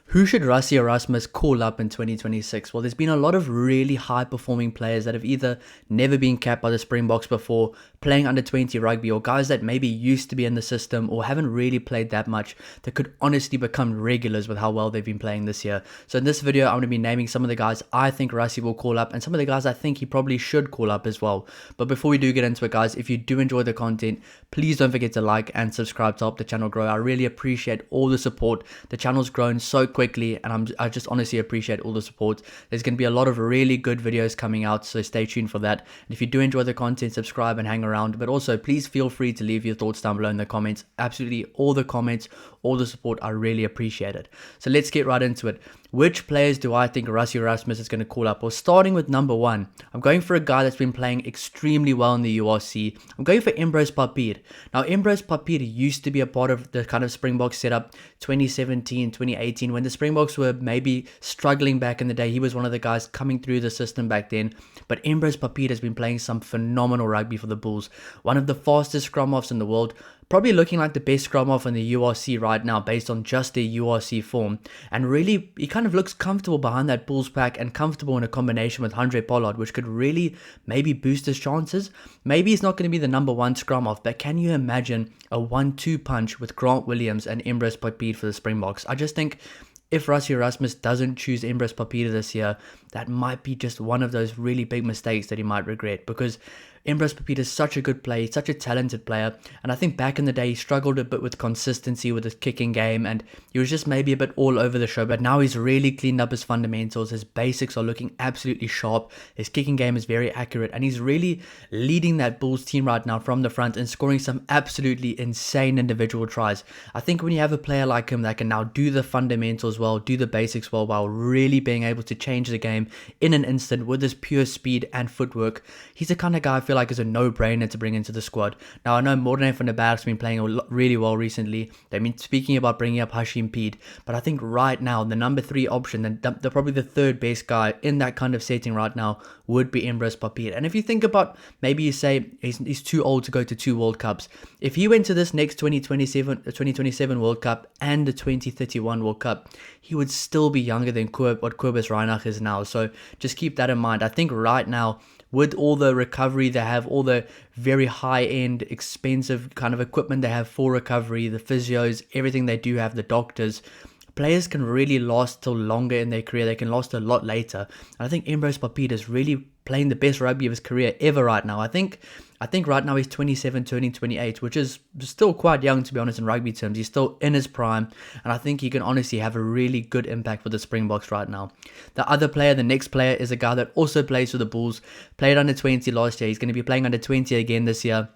Who should Rassie Erasmus call up in 2026? Well, there's been a lot of really high-performing players that have either never been capped by the Springboks before, playing under 20 rugby, or guys that maybe used to be in the system or haven't really played that much that could honestly become regulars with how well they've been playing this year. So in this video, I'm going to be naming some of the guys I think Rassie will call up and some of the guys I think he probably should call up as well. But before we do get into it, guys, if you do enjoy the content, please don't forget to like and subscribe to help the channel grow. I really appreciate all the support. The channel's grown so quickly, and I just honestly appreciate all the support. There's going to be a lot of really good videos coming out, so stay tuned for that. And if you do enjoy the content, subscribe and hang around. But also, please feel free to leave your thoughts down below in the comments. Absolutely all the comments, all the support, I really appreciate it. So let's get right into it. Which players do I think Rassie Erasmus is going to call up? Well, starting with number one, I'm going for a guy that's been playing extremely well in the URC. I'm going for Embro's Papid. Now, Embro's Papid used to be a part of the kind of Springboks setup 2017, 2018, when the Springboks were maybe struggling back in the day. He was one of the guys coming through the system back then. But Embro's Papid has been playing some phenomenal rugby for the Bulls. One of the fastest scrum-halves in the world. Probably looking like the best scrum-half in the URC right now based on just their URC form. And really, he kind of looks comfortable behind that Bulls pack and comfortable in a combination with Andre Pollard, which could really maybe boost his chances. Maybe he's not going to be the number one scrum-half, but can you imagine a 1-2 punch with Grant Williams and Embro's Papid for the Springboks? I just think if Rassie Erasmus doesn't choose Embro's Papid this year, that might be just one of those really big mistakes that he might regret, because Embro's Papid is such a good player, such a talented player, and I think back in the day he struggled a bit with consistency with his kicking game, and he was just maybe a bit all over the show, but now he's really cleaned up his fundamentals. His basics are looking absolutely sharp, his kicking game is very accurate, and he's really leading that Bulls team right now from the front and scoring some absolutely insane individual tries. I think when you have a player like him that can now do the fundamentals well, do the basics well, while really being able to change the game in an instant with his pure speed and footwork, he's the kind of guy I feel like is a no-brainer to bring into the squad. Now, I know Morne van der Berg's been playing really well recently. They've been speaking about bringing up Hashim Peed, but I think right now the number 3 option, the probably the third best guy in that kind of setting right now would be Embro's Papid. And if you think about, maybe you say he's too old to go to 2 World Cups. If he went to this next 2027 World Cup and the 2031 World Cup, he would still be younger than what Kobus Reinach is now. So just keep that in mind. I think right now, with all the recovery they have, all the very high-end, expensive kind of equipment they have for recovery, the physios, everything they do have, the doctors, players can really last till longer in their career. They can last a lot later. And I think Embro's Papid is really playing the best rugby of his career ever right now. I think right now he's 27, turning 28, which is still quite young, to be honest, in rugby terms. He's still in his prime, and I think he can honestly have a really good impact for the Springboks right now. The next player, is a guy that also plays for the Bulls, played under 20 last year. He's going to be playing under 20 again this year.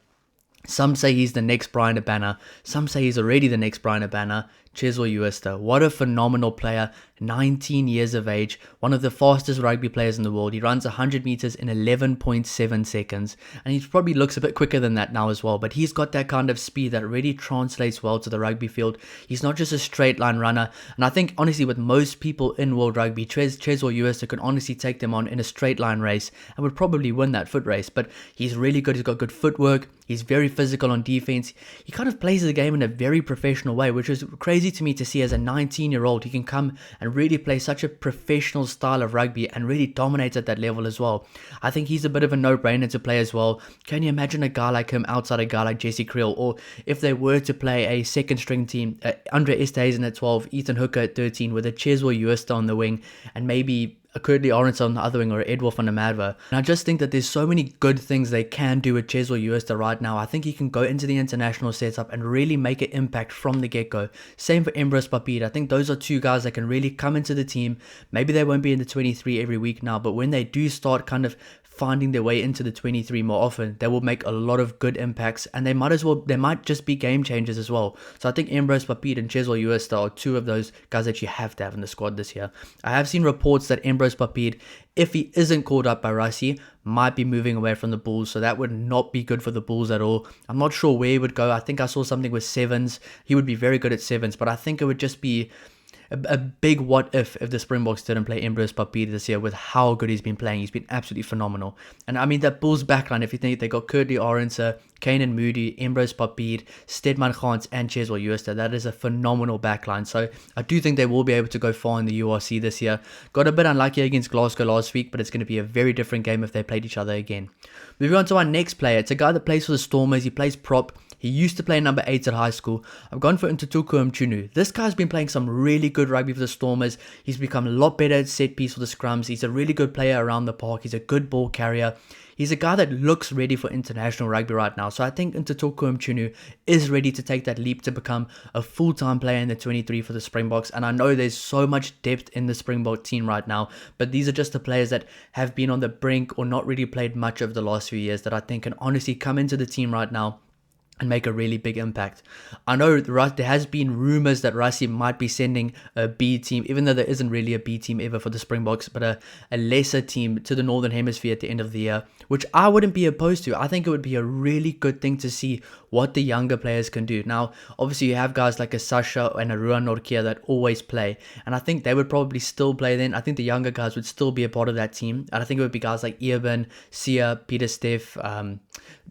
Some say he's the next Brian Abana. Some say he's already the next Brian Abana. Cheslin. What a phenomenal player. 19 years of age. One of the fastest rugby players in the world. He runs 100 meters in 11.7 seconds. And he probably looks a bit quicker than that now as well. But he's got that kind of speed that really translates well to the rugby field. He's not just a straight line runner. And I think, honestly, with most people in world rugby, Cheslin could honestly take them on in a straight line race and would probably win that foot race. But he's really good. He's got good footwork. He's very physical on defense. He kind of plays the game in a very professional way, which is crazy to me to see. As a 19-year-old, he can come and really play such a professional style of rugby and really dominate at that level as well. I think he's a bit of a no-brainer to play as well. Can you imagine a guy like him outside a guy like Jesse Kriel? Or if they were to play a second-string team, Andre Esterhuizen at 12, Ethan Hooker at 13, with a Cheslin on the wing, and maybe a Curtly Orange on the other wing, or Edward van der Merwe. And I just think that there's so many good things they can do with Cheslin right now. I think he can go into the international setup and really make an impact from the get-go. Same for Embro's Papid. I think those are two guys that can really come into the team. Maybe they won't be in the 23 every week now, but when they do start kind of finding their way into the 23 more often, they will make a lot of good impacts, and they might just be game changers as well. So I think Embro's Papid and Cheslin are two of those guys that you have to have in the squad this year. I have seen reports that Embro's Papid, if he isn't called up by Rassie, might be moving away from the Bulls, so that would not be good for the Bulls at all. I'm not sure where he would go. I think I saw something with sevens. He would be very good at sevens, but I think it would just be a big what if the Springboks didn't play Embro's Papid this year with how good he's been playing. He's been absolutely phenomenal. And I mean, that Bulls backline, if you think they got Curtly Orense, Kane and Moody, Embro's Papid, Stedman Gans, and Cheslin Utoa, that is a phenomenal backline. So I do think they will be able to go far in the URC this year. Got a bit unlucky against Glasgow last week, but it's going to be a very different game if they played each other again. Moving on to our next player. It's a guy that plays for the Stormers. He plays prop. He used to play number 8 at high school. I've gone for Ntuku Chunu. This guy's been playing some really good rugby for the Stormers. He's become a lot better at set piece for the scrums. He's a really good player around the park. He's a good ball carrier. He's a guy that looks ready for international rugby right now. So I think Ntuku Chunu is ready to take that leap to become a full-time player in the 23 for the Springboks. And I know there's so much depth in the Springbok team right now, but these are just the players that have been on the brink or not really played much over the last few years that I think can honestly come into the team right now and make a really big impact. I know there has been rumors that Rassie might be sending a B team, even though there isn't really a B team ever for the Springboks, but a lesser team to the Northern Hemisphere at the end of the year, which I wouldn't be opposed to. I think it would be a really good thing to see what the younger players can do. Now, obviously you have guys like a Sasha and a Ruan that always play, and I think they would probably still play then. I think the younger guys would still be a part of that team, and I think it would be guys like Eben, Sia, Peter Steff,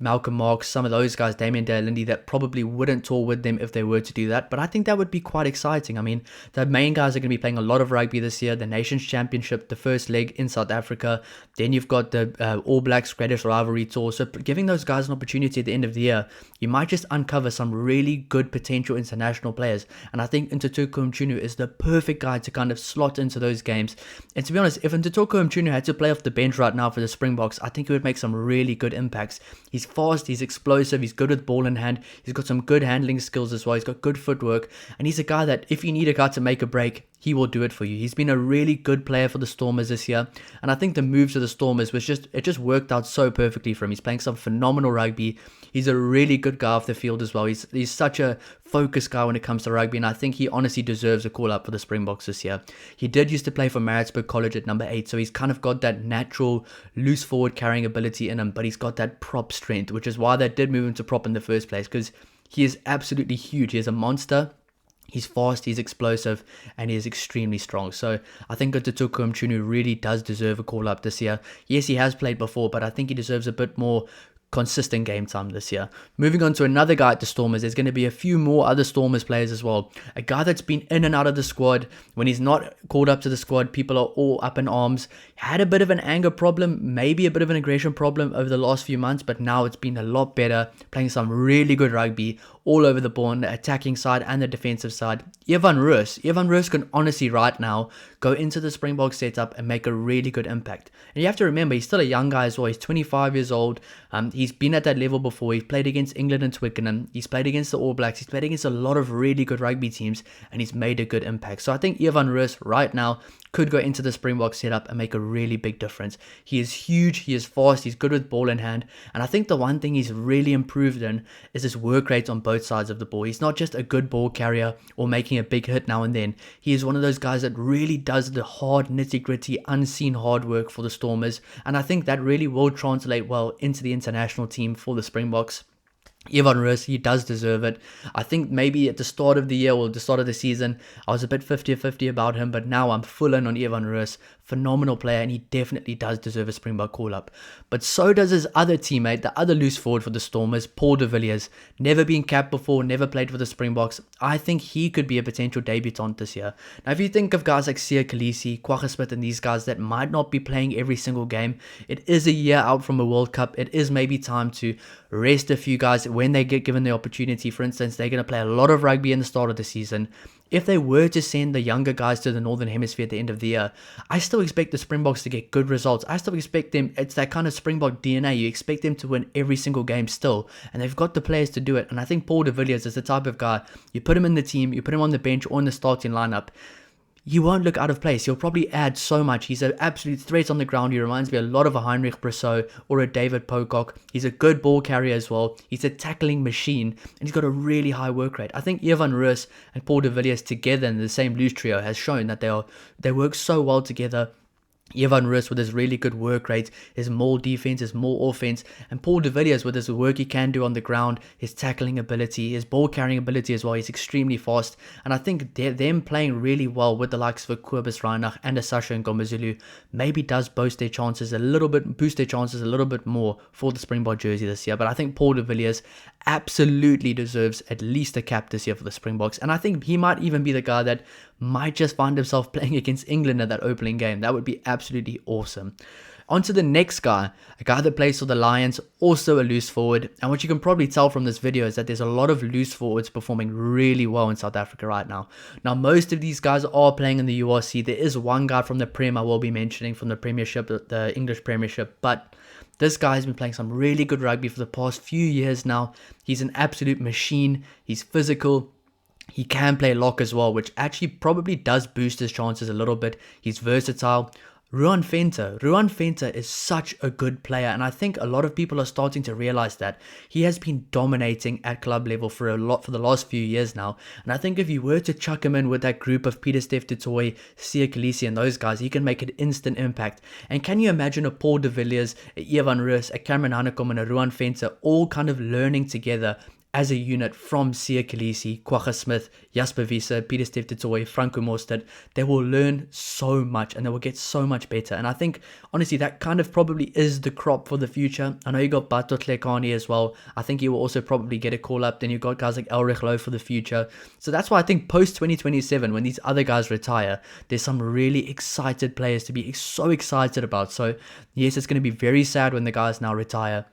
Malcolm Marks, some of those guys, Damien Lindy, that probably wouldn't tour with them if they were to do that, but I think that would be quite exciting. I mean, the main guys are going to be playing a lot of rugby this year, the Nations Championship, the first leg in South Africa, then you've got the All Blacks Greatest Rivalry Tour, so giving those guys an opportunity at the end of the year, you might just uncover some really good potential international players, and I think Ntuku Chunu is the perfect guy to kind of slot into those games. And to be honest, if Ntuku Chunu had to play off the bench right now for the Springboks, I think he would make some really good impacts. He's fast, he's explosive, he's good with ball in hand, he's got some good handling skills as well, he's got good footwork, and he's a guy that if you need a guy to make a break, he will do it for you. He's been a really good player for the Stormers this year, and I think the moves to the Stormers it just worked out so perfectly for him. He's playing some phenomenal rugby. He's a really good guy off the field as well. He's such a focused guy when it comes to rugby, and I think he honestly deserves a call up for the Springboks this year. He did used to play for Maritzburg College at number 8, so he's kind of got that natural loose forward carrying ability in him, but he's got that prop strength, which is why they did move him to prop in the first place, because he is absolutely huge. He is a monster. He's fast, he's explosive, and he is extremely strong. So I think Ntuku Chunu really does deserve a call up this year. Yes, he has played before, but I think he deserves a bit more consistent game time this year. Moving on to another guy at the Stormers, there's going to be a few more other Stormers players as well. A guy that's been in and out of the squad. When he's not called up to the squad, people are all up in arms. Had a bit of an anger problem, maybe a bit of an aggression problem over the last few months, but now it's been a lot better, playing some really good rugby all over the ball on the attacking side and the defensive side. Evan Roos can honestly right now go into the Springbok setup and make a really good impact. And you have to remember, he's still a young guy as well. He's 25 years old. He's been at that level before. He's played against England and Twickenham. He's played against the All Blacks. He's played against a lot of really good rugby teams, and he's made a good impact. So I think Evan Roos right now could go into the Springbok setup and make a really big difference. He is huge, he is fast, he's good with ball in hand, and I think the one thing he's really improved in is his work rate on both sides of the ball. He's not just a good ball carrier or making a big hit now and then. He is one of those guys that really does the hard, nitty-gritty, unseen hard work for the Stormers, and I think that really will translate well into the international team for the Springboks. Evan Roos, he does deserve it. I think maybe at the start of the year or the start of the season, I was a bit 50-50 about him, but now I'm full in on Evan Roos. Phenomenal player, and he definitely does deserve a Springbok call-up. But so does his other teammate, the other loose forward for the Stormers, Paul de Villiers. Never been capped before, never played for the Springboks. I think he could be a potential debutant this year. Now, if you think of guys like Sia Khaleesi, Kwagga Smith, and these guys that might not be playing every single game, it is a year out from a World Cup. It is maybe time to rest a few guys when they get given the opportunity. For instance, they're going to play a lot of rugby in the start of the season. If they were to send the younger guys to the Northern Hemisphere at the end of the year, I still expect the Springboks to get good results. I still expect them, it's that kind of Springbok DNA. You expect them to win every single game still, and they've got the players to do it. And I think Paul de Villiers is the type of guy, you put him in the team, you put him on the bench or in the starting lineup, you won't look out of place. He'll probably add so much. He's an absolute threat on the ground. He reminds me a lot of a Heinrich Brosseau or a David Pocock. He's a good ball carrier as well. He's a tackling machine, and he's got a really high work rate. I think Evan Roos and Paul de Villiers together in the same loose trio has shown that they work so well together. Evan Roos with his really good work rate, his more defense, his more offense, and Paul de Villiers with his work he can do on the ground, his tackling ability, his ball carrying ability as well. He's extremely fast, and I think them playing really well with the likes of Kobus Reinach and Asasha Ngomazulu maybe does boost their chances a little bit more for the Springbok jersey this year. But I think Paul de Villiers absolutely deserves at least a cap this year for the Springboks, and I think he might even be the guy that might just find himself playing against England in that opening game. That would be absolutely awesome. On to the next guy, a guy that plays for the Lions, also a loose forward. And what you can probably tell from this video is that there's a lot of loose forwards performing really well in South Africa right now. Now, most of these guys are playing in the URC. There is one guy from the Prem I will be mentioning from the Premiership, the English Premiership, but this guy has been playing some really good rugby for the past few years now. He's an absolute machine. He's physical. He can play lock as well, which actually probably does boost his chances a little bit. He's versatile. Ruan Fenta is such a good player, and I think a lot of people are starting to realize that. He has been dominating at club level for the last few years now, and I think if you were to chuck him in with that group of Peter Steph Tutoy, Sia Khaleesi and those guys, he can make an instant impact. And can you imagine a Paul de Villiers, a Evan Roos, a Cameron Hanekom and a Ruan Fenta all kind of learning together as a unit from Sia Khaleesi, Kwagga Smith, Jasper Wiese, Peter Steph Tutoy, Franco Mostert? They will learn so much and they will get so much better. And I think, honestly, that kind of probably is the crop for the future. I know you got Bato Tlekani as well. I think he will also probably get a call up. Then you've got guys like Elrich Low for the future. So that's why I think post 2027, when these other guys retire, there's some really excited players to be so excited about. So yes, it's going to be very sad when the guys now retire.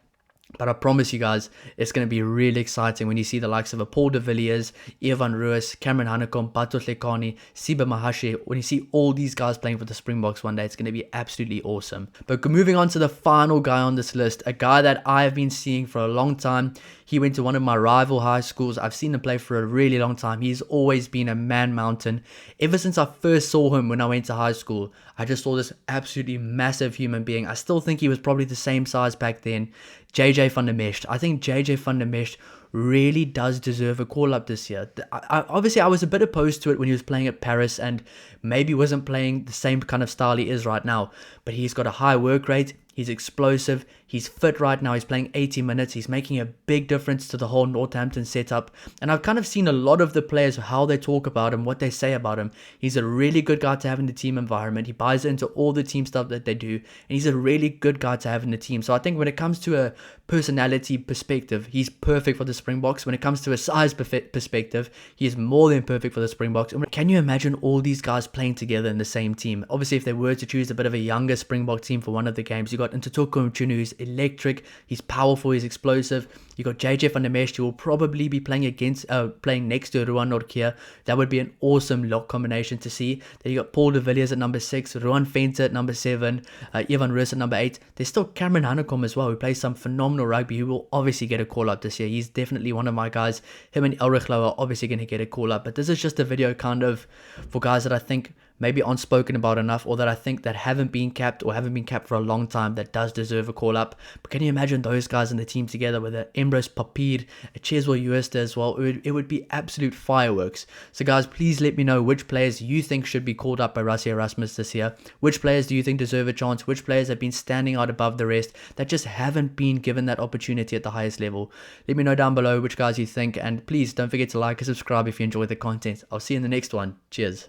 But I promise you guys, it's going to be really exciting when you see the likes of a Paul de Villiers, Evan Roos, Cameron Hanekom, Bato Tlekani, Siba Mahashe. When you see all these guys playing for the Springboks one day, it's going to be absolutely awesome. But moving on to the final guy on this list, a guy that I've been seeing for a long time. He went to one of my rival high schools. I've seen him play for a really long time. He's always been a man mountain. Ever since I first saw him when I went to high school, I just saw this absolutely massive human being. I still think he was probably the same size back then. JJ van der Mescht. I think JJ van der Mescht really does deserve a call up this year. Obviously, I was a bit opposed to it when he was playing at Paris and maybe wasn't playing the same kind of style he is right now. But he's got a high work rate. He's explosive. He's fit right now. He's playing 80 minutes. He's making a big difference to the whole Northampton setup. And I've kind of seen a lot of the players, how they talk about him, what they say about him. He's a really good guy to have in the team environment. He buys into all the team stuff that they do. And he's a really good guy to have in the team. So I think when it comes to a personality perspective, he's perfect for the Springboks. When it comes to a size perspective, he is more than perfect for the Springboks. And can you imagine all these guys playing together in the same team? Obviously, if they were to choose a bit of a younger Springbok team for one of the games, you got Ntuku and Chunu, who's electric, he's powerful, he's explosive. You got JJ van der Mescht, who will probably be playing next to Ruan Nortje. That would be an awesome lock combination to see. Then you got Paul de Villiers at number 6, Ruan Fenta at number 7, Evan Roos at number 8. There's still Cameron Hanekom as well, who plays some phenomenal rugby, who will obviously get a call up this year. He's definitely one of my guys. Him and Elrich Low are obviously going to get a call up. But this is just a video kind of for guys that I think maybe aren't spoken about enough, or that I think that haven't been capped for a long time, that does deserve a call up. But can you imagine those guys in the team together with Embro's Papid, a Cheslin Uesta as well? It would be absolute fireworks. So guys, please let me know which players you think should be called up by Rassie Erasmus this year. Which players do you think deserve a chance? Which players have been standing out above the rest that just haven't been given that opportunity at the highest level? Let me know down below which guys you think, and please don't forget to like and subscribe if you enjoy the content. I'll see you in the next one. Cheers.